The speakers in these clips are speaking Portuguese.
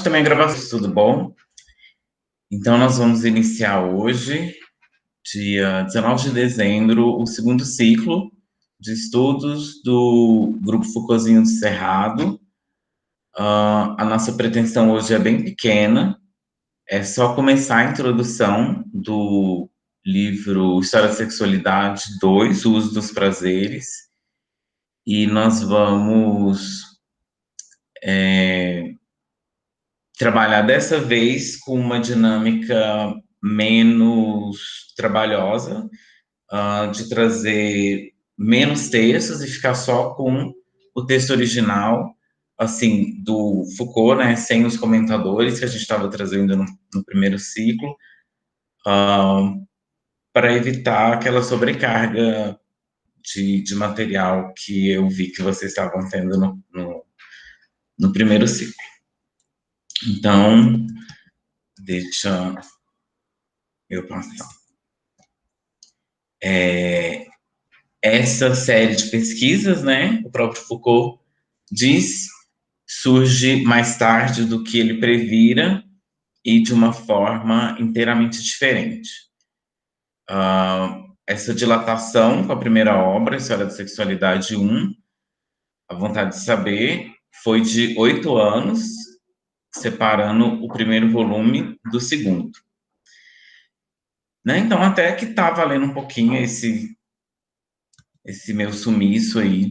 também a gravação, tudo bom? Então, nós vamos iniciar hoje, dia 19 de dezembro, o segundo ciclo de estudos do Grupo Foucaultzinho do Cerrado. A nossa pretensão hoje é bem pequena, é só começar a introdução do livro História da Sexualidade 2, O Uso dos Prazeres, e nós vamos trabalhar dessa vez com uma dinâmica menos trabalhosa, de trazer menos textos e ficar só com o texto original, assim, do Foucault, né, sem os comentadores que a gente estava trazendo no primeiro ciclo, para evitar aquela sobrecarga de material que eu vi que vocês estavam tendo no primeiro ciclo. Então, deixa eu passar. Essa série de pesquisas, né, o próprio Foucault diz, surge mais tarde do que ele previra e de uma forma inteiramente diferente. Essa dilatação com a primeira obra, História da Sexualidade 1, A Vontade de Saber, foi de 8 anos, separando o primeiro volume do segundo. Né? Então, até que tá valendo um pouquinho esse meu sumiço aí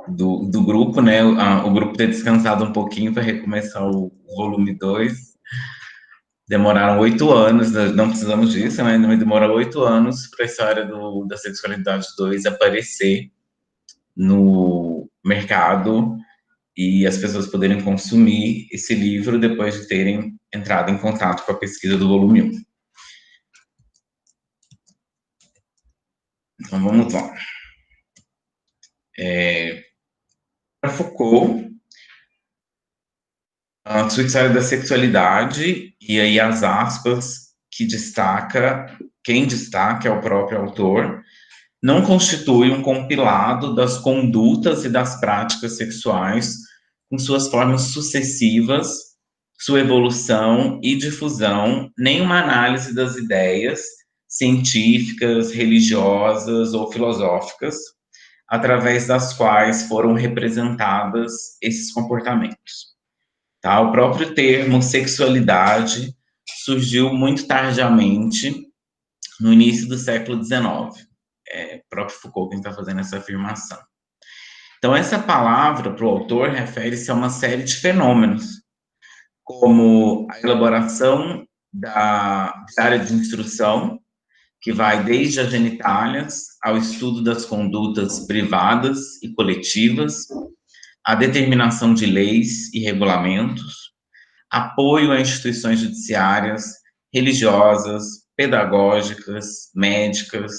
do grupo, né? O grupo ter descansado um pouquinho para recomeçar o volume 2. Demoraram 8 anos, não precisamos disso, né? Demora 8 anos para a história da Sexualidade 2 aparecer no mercado e as pessoas poderem consumir esse livro depois de terem entrado em contato com a pesquisa do volume 1. Então, vamos lá. Para Foucault, a sua história da sexualidade, e aí as aspas que quem destaca é o próprio autor, não constitui um compilado das condutas e das práticas sexuais com suas formas sucessivas, sua evolução e difusão, nem uma análise das ideias científicas, religiosas ou filosóficas, através das quais foram representadas esses comportamentos. Tá? O próprio termo sexualidade surgiu muito tardiamente, no início do século XIX. O próprio Foucault quem está fazendo essa afirmação. Então, essa palavra, para o autor, refere-se a uma série de fenômenos, como a elaboração da área de instrução, que vai desde as genitálias ao estudo das condutas privadas e coletivas, a determinação de leis e regulamentos, apoio a instituições judiciárias, religiosas, pedagógicas, médicas.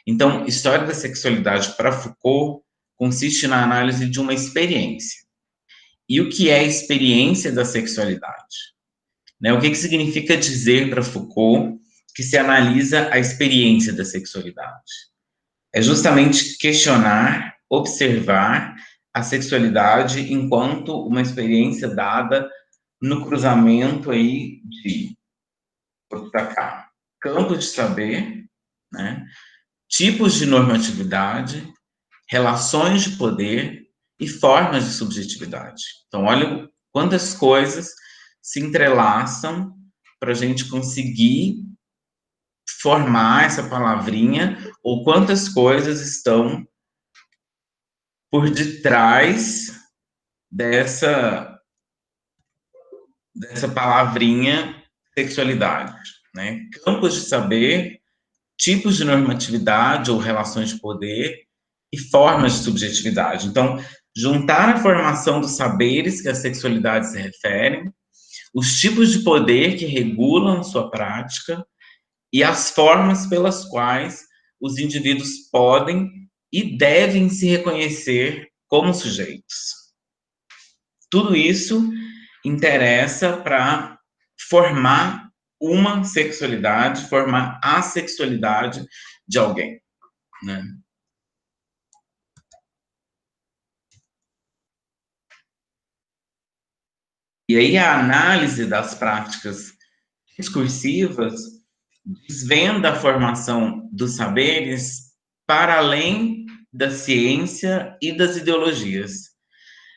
Então, história da sexualidade para Foucault consiste na análise de uma experiência. E o que é a experiência da sexualidade? Né? O que significa dizer para Foucault que se analisa a experiência da sexualidade? É justamente questionar, observar a sexualidade enquanto uma experiência dada no cruzamento aí de, vou destacar, campos de saber, né? Tipos de normatividade, relações de poder e formas de subjetividade. Então, olha quantas coisas se entrelaçam para a gente conseguir formar essa palavrinha, ou quantas coisas estão por detrás dessa palavrinha sexualidade, né? Campos de saber, tipos de normatividade ou relações de poder e formas de subjetividade. Então, juntar a formação dos saberes que a sexualidade se refere, os tipos de poder que regulam sua prática e as formas pelas quais os indivíduos podem e devem se reconhecer como sujeitos. Tudo isso interessa para formar uma sexualidade, formar a sexualidade de alguém, né? E aí a análise das práticas discursivas desvenda a formação dos saberes para além da ciência e das ideologias,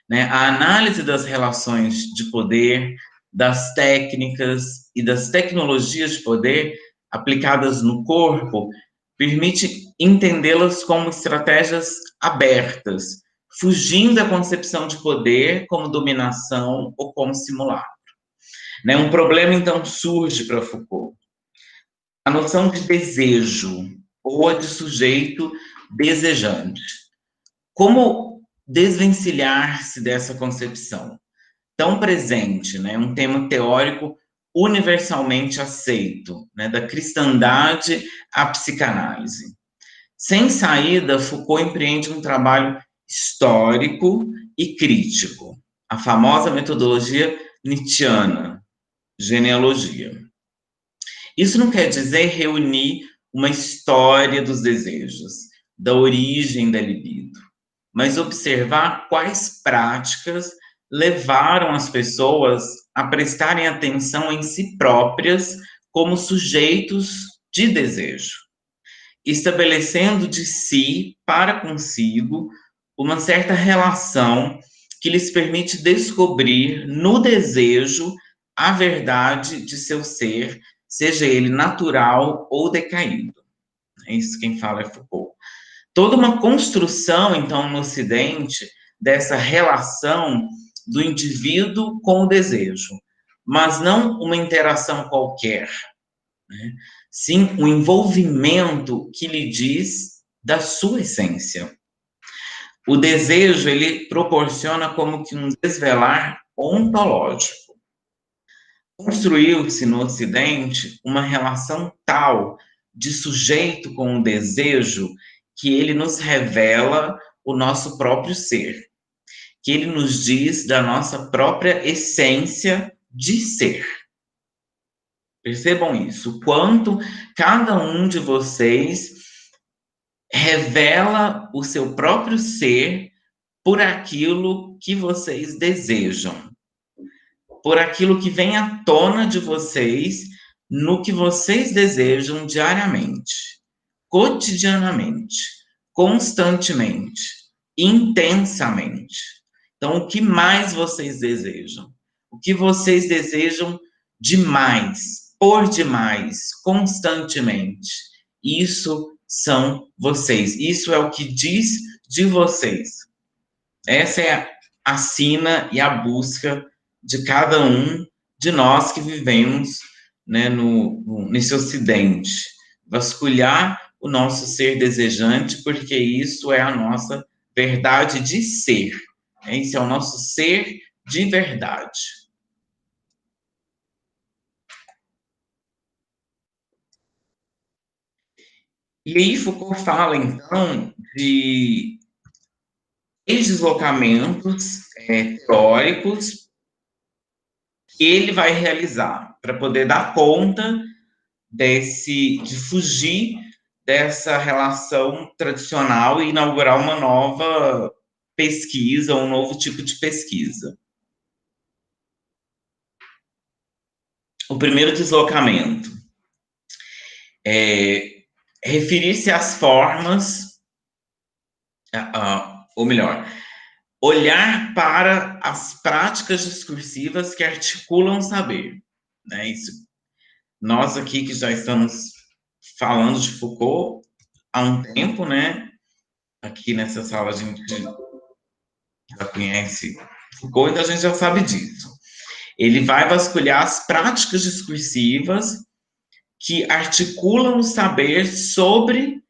né? A análise das relações de poder, das técnicas e das tecnologias de poder aplicadas no corpo permite entendê-las como estratégias abertas, fugindo da concepção de poder como dominação ou como simular, né? Um problema então surge para Foucault: a noção de desejo ou a de sujeito desejante. Como desvencilhar-se dessa concepção tão presente, né? Um tema teórico universalmente aceito, né? Da cristandade à psicanálise. Sem saída, Foucault empreende um trabalho histórico e crítico, a famosa metodologia nietzschiana, genealogia. Isso não quer dizer reunir uma história dos desejos, da origem da libido, mas observar quais práticas levaram as pessoas a prestarem atenção em si próprias como sujeitos de desejo, estabelecendo de si para consigo uma certa relação que lhes permite descobrir no desejo a verdade de seu ser, seja ele natural ou decaído. É isso quem fala é Foucault. Toda uma construção, então, no Ocidente, dessa relação do indivíduo com o desejo, mas não uma interação qualquer, né? Sim, um envolvimento que lhe diz da sua essência. O desejo, ele proporciona como que um desvelar ontológico. Construiu-se no Ocidente uma relação tal de sujeito com o desejo que ele nos revela o nosso próprio ser, que ele nos diz da nossa própria essência de ser. Percebam isso, quanto cada um de vocês revela o seu próprio ser por aquilo que vocês desejam, por aquilo que vem à tona de vocês, no que vocês desejam diariamente, cotidianamente, constantemente, intensamente. Então, o que mais vocês desejam? O que vocês desejam demais, por demais, constantemente? Isso são vocês. Isso é o que diz de vocês. Essa é a sina e a busca de cada um de nós que vivemos, né, nesse ocidente. Vasculhar o nosso ser desejante, porque isso é a nossa verdade de ser. Esse é o nosso ser de verdade. E aí Foucault fala, então, de deslocamentos teóricos que ele vai realizar para poder dar conta de fugir dessa relação tradicional e inaugurar uma nova pesquisa, um novo tipo de pesquisa. O primeiro deslocamento é referir-se às formas, ou melhor, olhar para as práticas discursivas que articulam o saber, né? Isso, nós aqui que já estamos falando de Foucault há um tempo, né? Aqui nessa sala a gente já conhece Foucault, então a gente já sabe disso. Ele vai vasculhar as práticas discursivas que articulam o saber sobre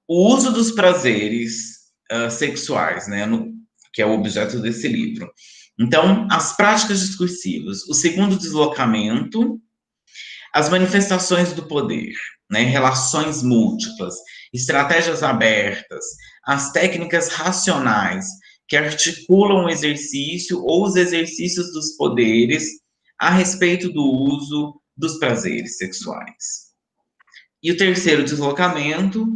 o uso dos prazeres sexuais, né, que é o objeto desse livro. Então, as práticas discursivas. O segundo deslocamento, as manifestações do poder, né, relações múltiplas, estratégias abertas, as técnicas racionais que articulam o exercício ou os exercícios dos poderes a respeito do uso dos prazeres sexuais. E o terceiro deslocamento,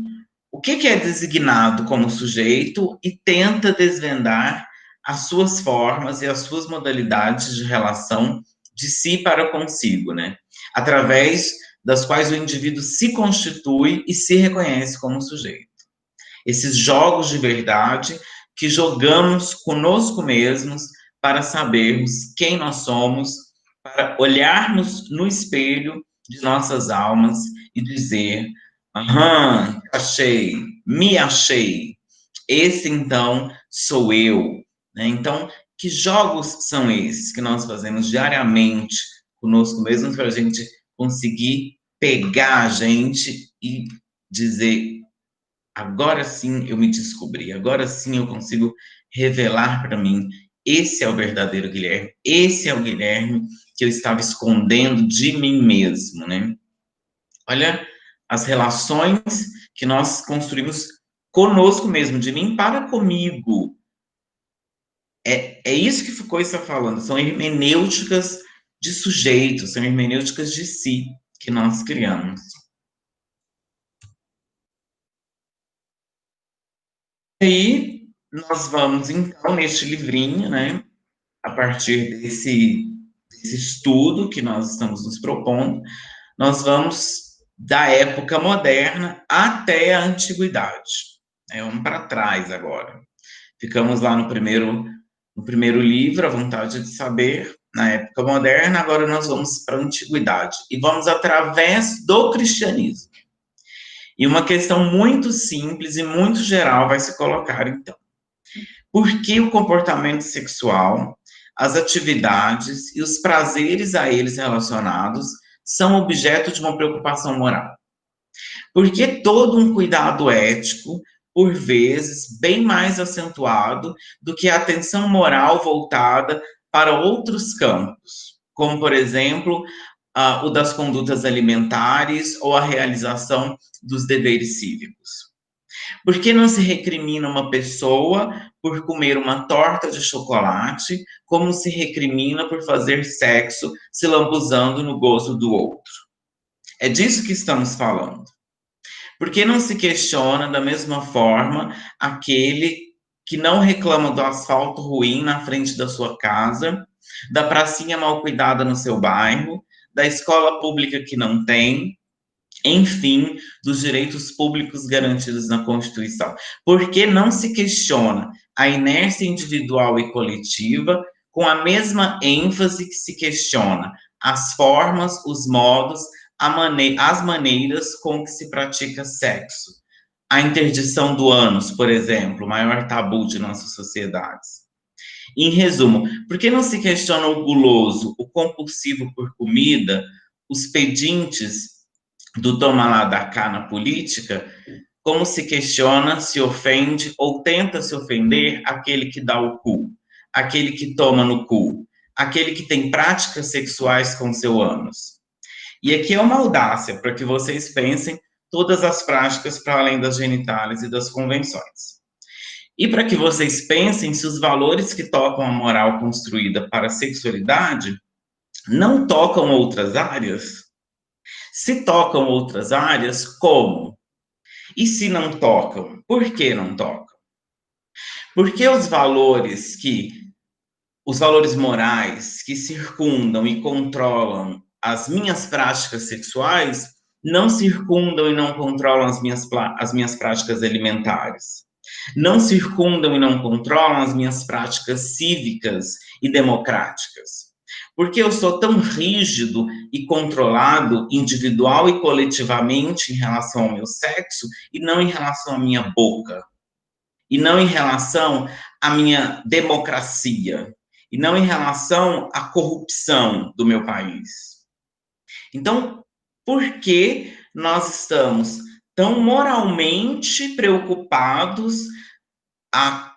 o que é designado como sujeito e tenta desvendar as suas formas e as suas modalidades de relação de si para consigo, né? Através das quais o indivíduo se constitui e se reconhece como sujeito. Esses jogos de verdade que jogamos conosco mesmos para sabermos quem nós somos, para olharmos no espelho de nossas almas e dizer: aham, achei, me achei, esse então sou eu. Né? Então, que jogos são esses que nós fazemos diariamente conosco mesmo para a gente conseguir pegar a gente e dizer: agora sim eu me descobri, agora sim eu consigo revelar para mim, esse é o verdadeiro Guilherme, esse é o Guilherme que eu estava escondendo de mim mesmo, né? Olha as relações que nós construímos conosco mesmo, de mim para comigo. É isso que Foucault está falando, são hermenêuticas de sujeitos, são hermenêuticas de si que nós criamos. E aí, nós vamos, então, neste livrinho, né, a partir desse estudo que nós estamos nos propondo, nós vamos da época moderna até a antiguidade. Vamos para trás agora. Ficamos lá no primeiro livro, A Vontade de Saber, na época moderna, agora nós vamos para a antiguidade. E vamos através do cristianismo. E uma questão muito simples e muito geral vai se colocar, então. Por que o comportamento sexual, as atividades e os prazeres a eles relacionados são objeto de uma preocupação moral? Por que todo um cuidado ético, por vezes, bem mais acentuado do que a atenção moral voltada para outros campos, como, por exemplo, o das condutas alimentares ou a realização dos deveres cívicos? Por que não se recrimina uma pessoa por comer uma torta de chocolate, como se recrimina por fazer sexo se lambuzando no gozo do outro? É disso que estamos falando. Por que não se questiona da mesma forma aquele que não reclama do asfalto ruim na frente da sua casa, da pracinha mal cuidada no seu bairro, da escola pública que não tem, enfim, dos direitos públicos garantidos na Constituição? Por que não se questiona a inércia individual e coletiva com a mesma ênfase que se questiona as formas, os modos, as maneiras com que se pratica sexo? A interdição do ânus, por exemplo, o maior tabu de nossas sociedades. Em resumo, por que não se questiona o guloso, o compulsivo por comida, os pedintes do toma lá da cá na política, como se questiona, se ofende ou tenta se ofender aquele que dá o cu, aquele que toma no cu, aquele que tem práticas sexuais com seu ânus? E aqui é uma audácia para que vocês pensem todas as práticas para além das genitais e das convenções. E para que vocês pensem se os valores que tocam a moral construída para a sexualidade não tocam outras áreas. Se tocam outras áreas, como? E se não tocam, por que não tocam? Porque os valores morais que circundam e controlam as minhas práticas sexuais não circundam e não controlam as minhas práticas alimentares. Não circundam e não controlam as minhas práticas cívicas e democráticas. Porque eu sou tão rígido e controlado individual e coletivamente em relação ao meu sexo e não em relação à minha boca, e não em relação à minha democracia, e não em relação à corrupção do meu país. Então, por que nós estamos tão moralmente preocupados há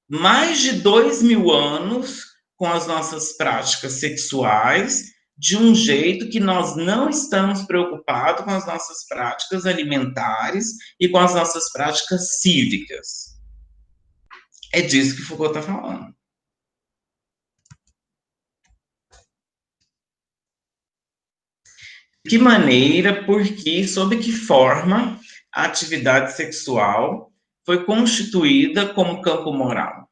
mais de 2000 anos com as nossas práticas sexuais, de um jeito que nós não estamos preocupados com as nossas práticas alimentares e com as nossas práticas cívicas? É disso que Foucault está falando. De que maneira, por que, sob que forma a atividade sexual foi constituída como campo moral?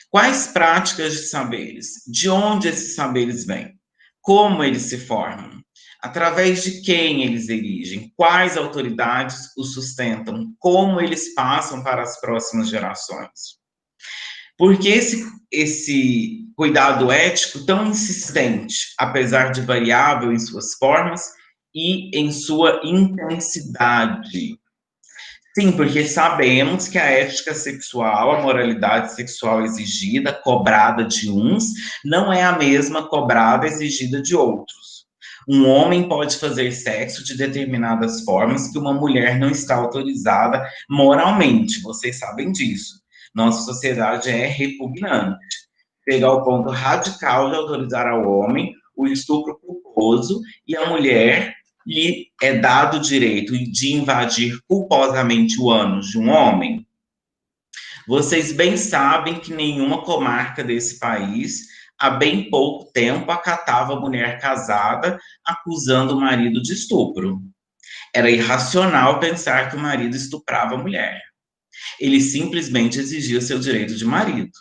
Quais práticas de saberes? De onde esses saberes vêm? Como eles se formam? Através de quem eles erigem? Quais autoridades os sustentam? Como eles passam para as próximas gerações? Porque esse cuidado ético tão insistente, apesar de variável em suas formas e em sua intensidade? Sim, porque sabemos que a ética sexual, a moralidade sexual exigida, cobrada de uns, não é a mesma cobrada exigida de outros. Um homem pode fazer sexo de determinadas formas que uma mulher não está autorizada moralmente, vocês sabem disso. Nossa sociedade é repugnante. Chega ao ponto radical de autorizar ao homem o estupro culposo e a mulher lhe é dado o direito de invadir culposamente o ânus de um homem. Vocês bem sabem que nenhuma comarca desse país, há bem pouco tempo, acatava a mulher casada acusando o marido de estupro. Era irracional pensar que o marido estuprava a mulher. Ele simplesmente exigia seu direito de marido.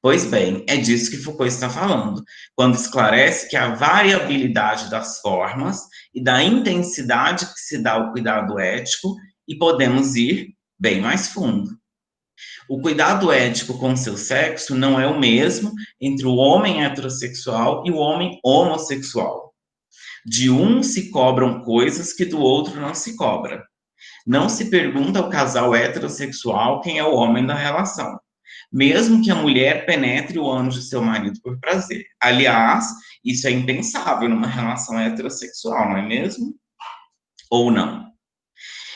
Pois bem, é disso que Foucault está falando, quando esclarece que a variabilidade das formas e da intensidade que se dá ao cuidado ético, e podemos ir bem mais fundo. O cuidado ético com seu sexo não é o mesmo entre o homem heterossexual e o homem homossexual. De um se cobram coisas que do outro não se cobra. Não se pergunta ao casal heterossexual quem é o homem da relação, mesmo que a mulher penetre o ânus de seu marido por prazer. Aliás, isso é impensável numa relação heterossexual, não é mesmo? Ou não?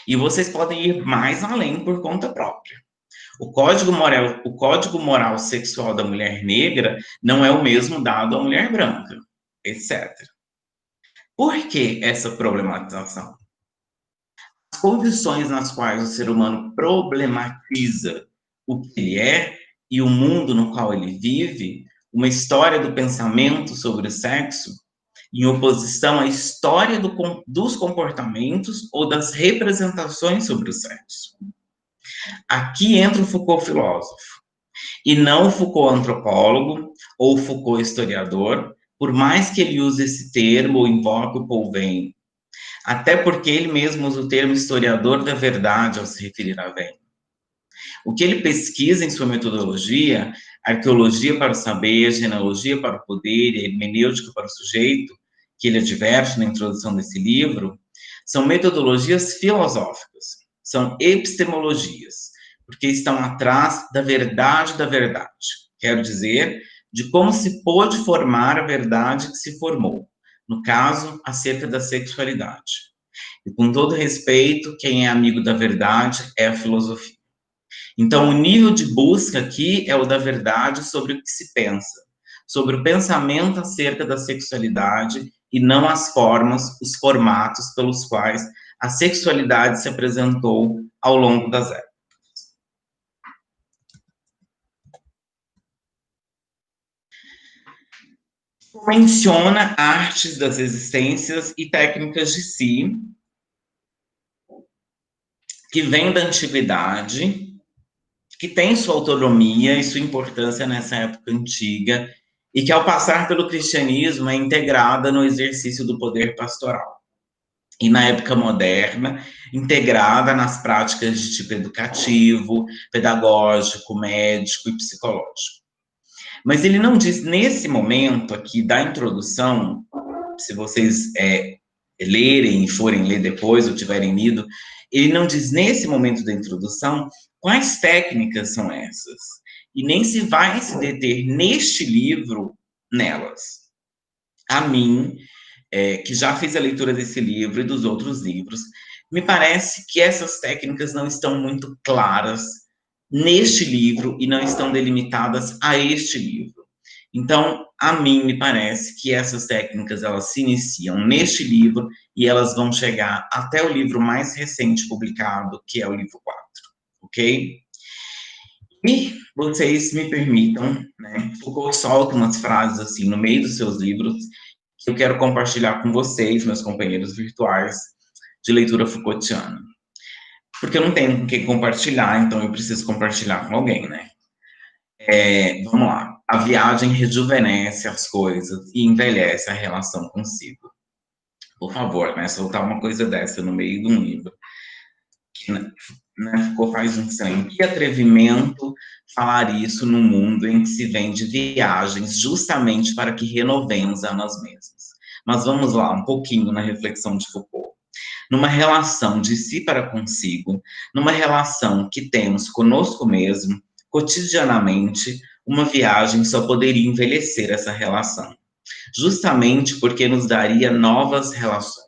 E vocês podem ir mais além por conta própria. O código moral sexual da mulher negra não é o mesmo dado à mulher branca, etc. Por que essa problematização? As condições nas quais o ser humano problematiza o que ele é e o mundo no qual ele vive, uma história do pensamento sobre o sexo, em oposição à história dos comportamentos ou das representações sobre o sexo. Aqui entra o Foucault filósofo, e não o Foucault antropólogo ou o Foucault historiador, por mais que ele use esse termo ou invoque o Paul Venn, até porque ele mesmo usa o termo historiador da verdade ao se referir a Venn. O que ele pesquisa em sua metodologia, arqueologia para o saber, genealogia para o poder e hermenêutica para o sujeito, que ele adverte na introdução desse livro, são metodologias filosóficas, são epistemologias, porque estão atrás da verdade da verdade. Quero dizer, de como se pôde formar a verdade que se formou, no caso, acerca da sexualidade. E com todo respeito, quem é amigo da verdade é a filosofia. Então, o nível de busca aqui é o da verdade sobre o que se pensa, sobre o pensamento acerca da sexualidade e não as formas, os formatos pelos quais a sexualidade se apresentou ao longo das épocas. Menciona artes das existências e técnicas de si, que vêm da antiguidade, que tem sua autonomia e sua importância nessa época antiga, e que, ao passar pelo cristianismo, é integrada no exercício do poder pastoral. E, na época moderna, integrada nas práticas de tipo educativo, pedagógico, médico e psicológico. Mas ele não diz, nesse momento aqui da introdução, se vocês lerem e forem ler depois ou tiverem lido, ele não diz nesse momento da introdução quais técnicas são essas, e nem se vai se deter neste livro nelas. A mim, que já fiz a leitura desse livro e dos outros livros, me parece que essas técnicas não estão muito claras neste livro e não estão delimitadas a este livro. Então, a mim me parece que essas técnicas elas se iniciam neste livro e elas vão chegar até o livro mais recente publicado, que é o livro 4, ok? E vocês me permitam, né, Foucault solta umas frases assim no meio dos seus livros que eu quero compartilhar com vocês, meus companheiros virtuais de leitura Foucaultiana. Porque eu não tenho com quem compartilhar, então eu preciso compartilhar com alguém, né? Vamos lá. A viagem rejuvenesce as coisas e envelhece a relação consigo. Por favor, né? Soltar uma coisa dessa no meio de um livro. Que, né, ficou faz um estranho. Que atrevimento falar isso no mundo em que se vende viagens justamente para que renovemos a nós mesmos. Mas vamos lá, um pouquinho na reflexão de Foucault. Numa relação de si para consigo, numa relação que temos conosco mesmo, cotidianamente, uma viagem só poderia envelhecer essa relação, justamente porque nos daria novas relações,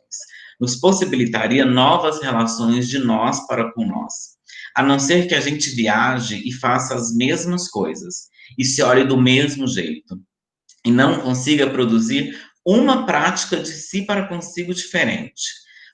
nos possibilitaria novas relações de nós para com nós. A não ser que a gente viaje e faça as mesmas coisas, e se olhe do mesmo jeito, e não consiga produzir uma prática de si para consigo diferente,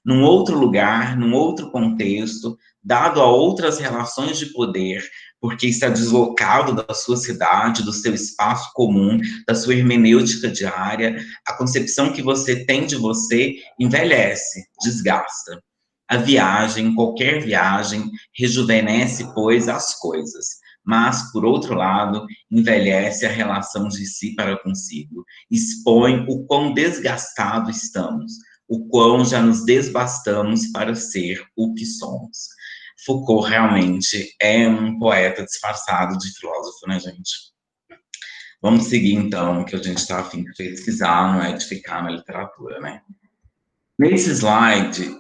num outro lugar, num outro contexto, dado a outras relações de poder, porque está deslocado da sua cidade, do seu espaço comum, da sua hermenêutica diária, a concepção que você tem de você envelhece, desgasta. A viagem, qualquer viagem, rejuvenesce, pois, as coisas, mas, por outro lado, envelhece a relação de si para consigo, expõe o quão desgastado estamos, o quão já nos desbastamos para ser o que somos. Foucault realmente é um poeta disfarçado de filósofo, né, gente? Vamos seguir, então, o que a gente está a fim de pesquisar, não é de ficar na literatura, né? Nesse slide,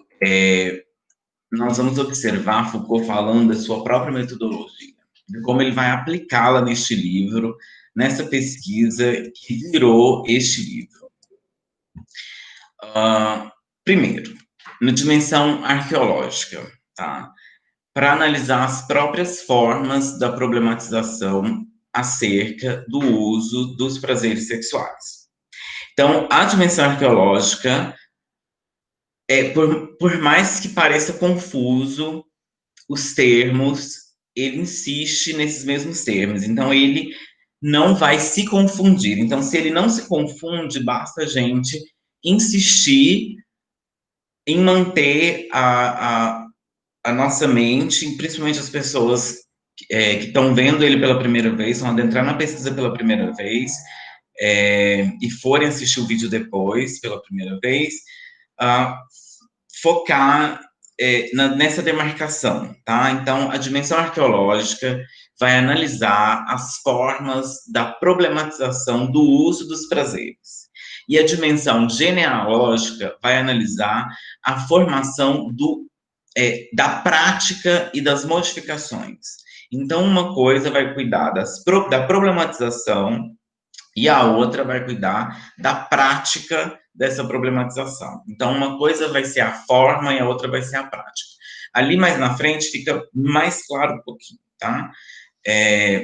nós vamos observar Foucault falando da sua própria metodologia, de como ele vai aplicá-la neste livro, nessa pesquisa que virou este livro. Primeiro, na dimensão arqueológica, tá? Para analisar as próprias formas da problematização acerca do uso dos prazeres sexuais. Então, a dimensão arqueológica, por mais que pareça confuso, os termos, ele insiste nesses mesmos termos. Então, ele não vai se confundir. Então, se ele não se confunde, basta a gente insistir em manter a nossa mente, principalmente as pessoas que estão vendo ele pela primeira vez, vão adentrar na pesquisa pela primeira vez, e forem assistir o vídeo depois, pela primeira vez, focar nessa demarcação, tá? Então, a dimensão arqueológica vai analisar as formas da problematização do uso dos prazeres. E a dimensão genealógica vai analisar a formação da prática e das modificações. Então, uma coisa vai cuidar da problematização e a outra vai cuidar da prática dessa problematização. Então, uma coisa vai ser a forma e a outra vai ser a prática. Ali mais na frente fica mais claro um pouquinho, tá?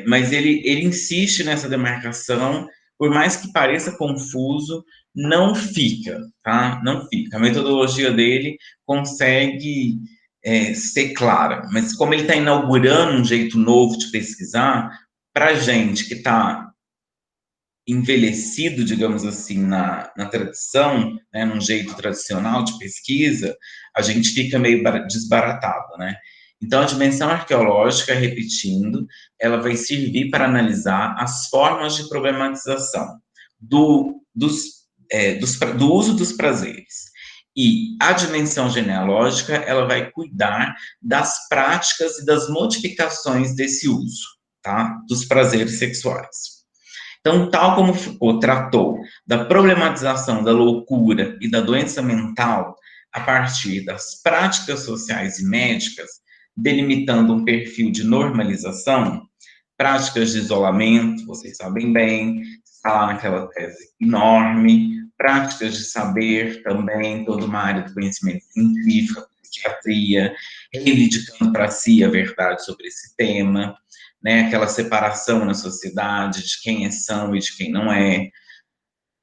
Mas ele insiste nessa demarcação, por mais que pareça confuso, não fica, tá? Não fica. A metodologia dele consegue ser clara, mas como ele está inaugurando um jeito novo de pesquisar, para gente que está envelhecido, digamos assim, na tradição, né, num jeito tradicional de pesquisa, a gente fica meio desbaratado, né? Então, a dimensão arqueológica, repetindo, ela vai servir para analisar as formas de problematização do uso dos prazeres. E a dimensão genealógica, ela vai cuidar das práticas e das modificações desse uso, tá? Dos prazeres sexuais. Então, tal como Foucault tratou da problematização da loucura e da doença mental a partir das práticas sociais e médicas, delimitando um perfil de normalização, práticas de isolamento, vocês sabem bem, está lá naquela tese enorme, práticas de saber também, toda uma área do conhecimento científico, psiquiatria, reivindicando para si a verdade sobre esse tema, né, aquela separação na sociedade de quem é são e de quem não é,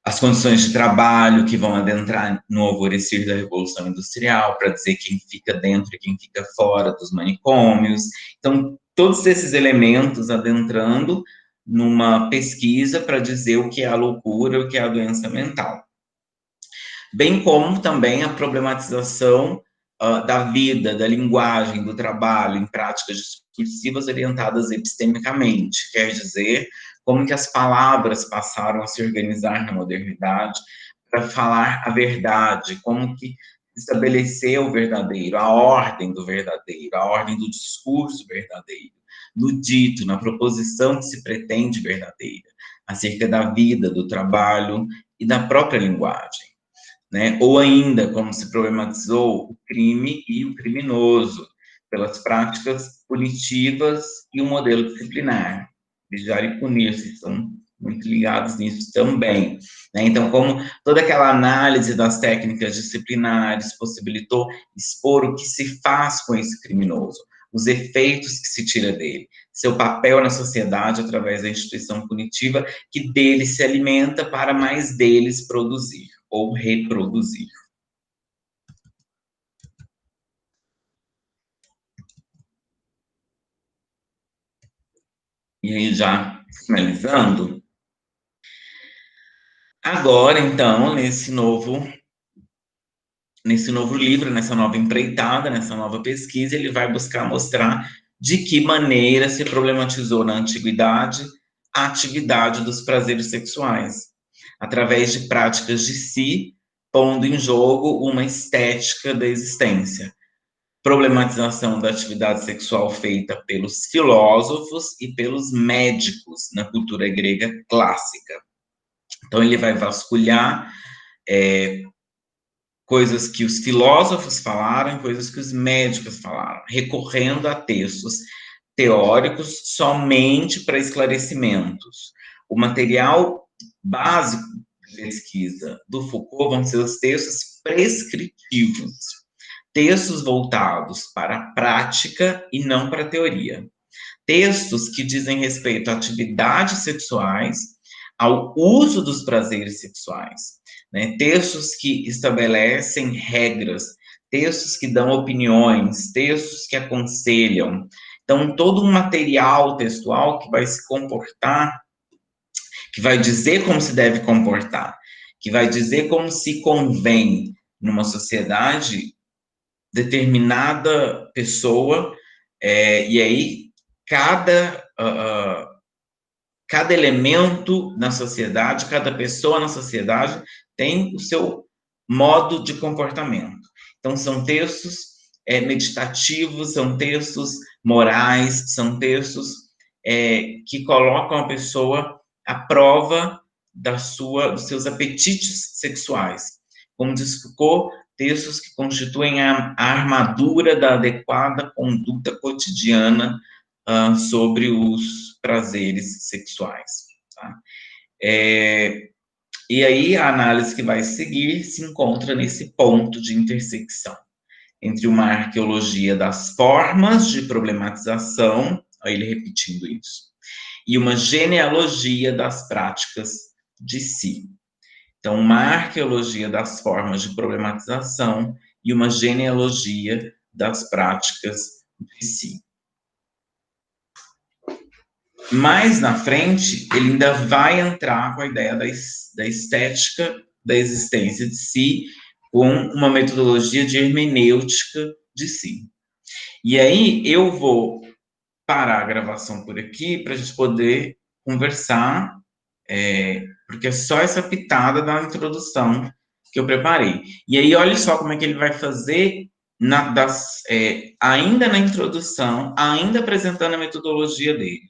as condições de trabalho que vão adentrar no alvorecer da Revolução Industrial, para dizer quem fica dentro e quem fica fora dos manicômios. Então, todos esses elementos adentrando numa pesquisa para dizer o que é a loucura, o que é a doença mental. Bem como também a problematização da vida, da linguagem, do trabalho em práticas discursivas orientadas epistemicamente, quer dizer, como que as palavras passaram a se organizar na modernidade para falar a verdade, como que estabeleceu o verdadeiro, a ordem do verdadeiro, a ordem do discurso verdadeiro, no dito, na proposição que se pretende verdadeira, acerca da vida, do trabalho e da própria linguagem. Né? Ou ainda, como se problematizou o crime e o criminoso, pelas práticas punitivas e o modelo disciplinar. Vigiar e punir-se são muito ligados nisso também. Né? Então, como toda aquela análise das técnicas disciplinares possibilitou expor o que se faz com esse criminoso, os efeitos que se tira dele, seu papel na sociedade através da instituição punitiva, que dele se alimenta para mais deles produzir ou reproduzir. E aí, já finalizando, agora, então, nesse novo livro, nessa nova empreitada, nessa nova pesquisa, ele vai buscar mostrar de que maneira se problematizou na antiguidade a atividade dos prazeres sexuais, através de práticas de si, pondo em jogo uma estética da existência. Problematização da atividade sexual feita pelos filósofos e pelos médicos na cultura grega clássica. Então, ele vai vasculhar coisas que os filósofos falaram, coisas que os médicos falaram, recorrendo a textos teóricos somente para esclarecimentos. O material básico de pesquisa do Foucault vão ser os textos prescritivos, textos voltados para a prática e não para a teoria. Textos que dizem respeito a atividades sexuais, ao uso dos prazeres sexuais, né? Textos que estabelecem regras, textos que dão opiniões, textos que aconselham. Então, todo um material textual que vai se comportar, que vai dizer como se deve comportar, que vai dizer como se convém numa sociedade determinada pessoa, e aí cada cada elemento na sociedade, cada pessoa na sociedade tem o seu modo de comportamento. Então, são textos meditativos, são textos morais, são textos que colocam a pessoa à prova dos seus apetites sexuais. Como diz Foucault, textos que constituem a armadura da adequada conduta cotidiana sobre os prazeres sexuais. Tá? E aí a análise que vai seguir se encontra nesse ponto de intersecção entre uma arqueologia das formas de problematização, aí ele repetindo isso, e uma genealogia das práticas de si. Então, uma arqueologia das formas de problematização e uma genealogia das práticas de si. Mais na frente, ele ainda vai entrar com a ideia da estética da existência de si, com uma metodologia de hermenêutica de si. E aí, eu vou parar a gravação por aqui, para a gente poder conversar, porque é só essa pitada da introdução que eu preparei. E aí, olha só como é que ele vai fazer, ainda na introdução, ainda apresentando a metodologia dele.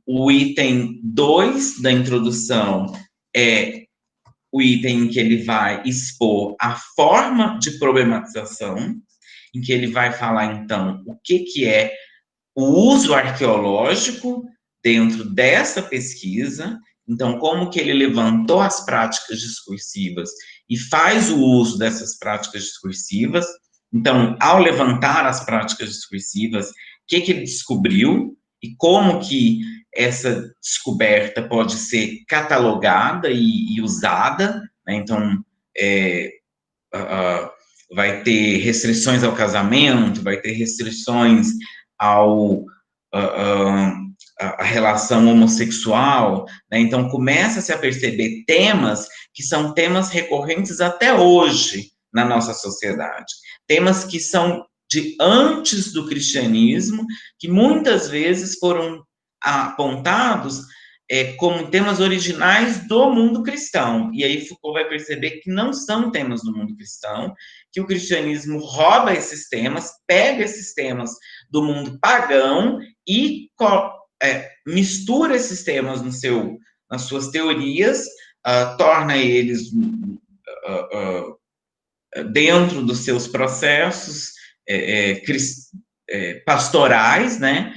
O item 2 da introdução é o item em que ele vai expor a forma de problematização, em que ele vai falar, então, o que é o uso arqueológico dentro dessa pesquisa, então, como que ele levantou as práticas discursivas e faz o uso dessas práticas discursivas. Então, ao levantar as práticas discursivas, o que ele descobriu e como que essa descoberta pode ser catalogada e usada, né? Então, vai ter restrições ao casamento, vai ter restrições à relação homossexual, né? Então começa-se a perceber temas que são temas recorrentes até hoje na nossa sociedade. Temas que são de antes do cristianismo, que muitas vezes foram apontados como temas originais do mundo cristão. E aí Foucault vai perceber que não são temas do mundo cristão, que o cristianismo rouba esses temas, pega esses temas do mundo pagão e mistura esses temas nas suas teorias, torna eles dentro dos seus processos pastorais, né,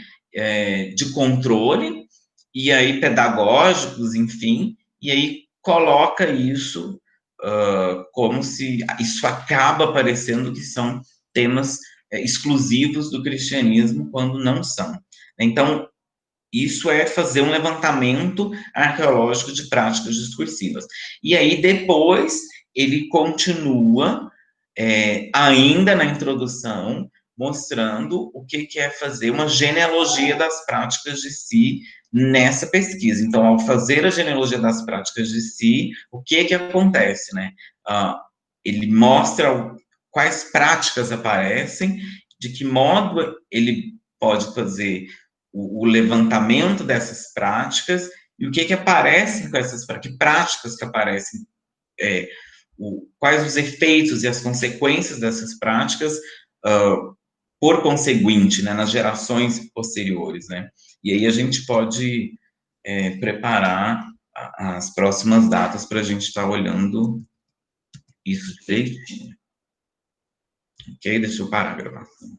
de controle, e aí pedagógicos, enfim, e aí coloca isso como se isso acaba parecendo que são temas exclusivos do cristianismo, quando não são. Então, isso é fazer um levantamento arqueológico de práticas discursivas. E aí, depois, ele continua, ainda na introdução, mostrando o que é fazer uma genealogia das práticas de si nessa pesquisa. Então, ao fazer a genealogia das práticas de si, o que acontece, né? Ele mostra quais práticas aparecem, de que modo ele pode fazer o levantamento dessas práticas e o que aparece com essas práticas, que práticas que aparecem, quais os efeitos e as consequências dessas práticas, por conseguinte, né, nas gerações posteriores, né? E aí a gente pode preparar as próximas datas para a gente estar olhando isso direitinho. Ok? Deixa eu parar a gravação.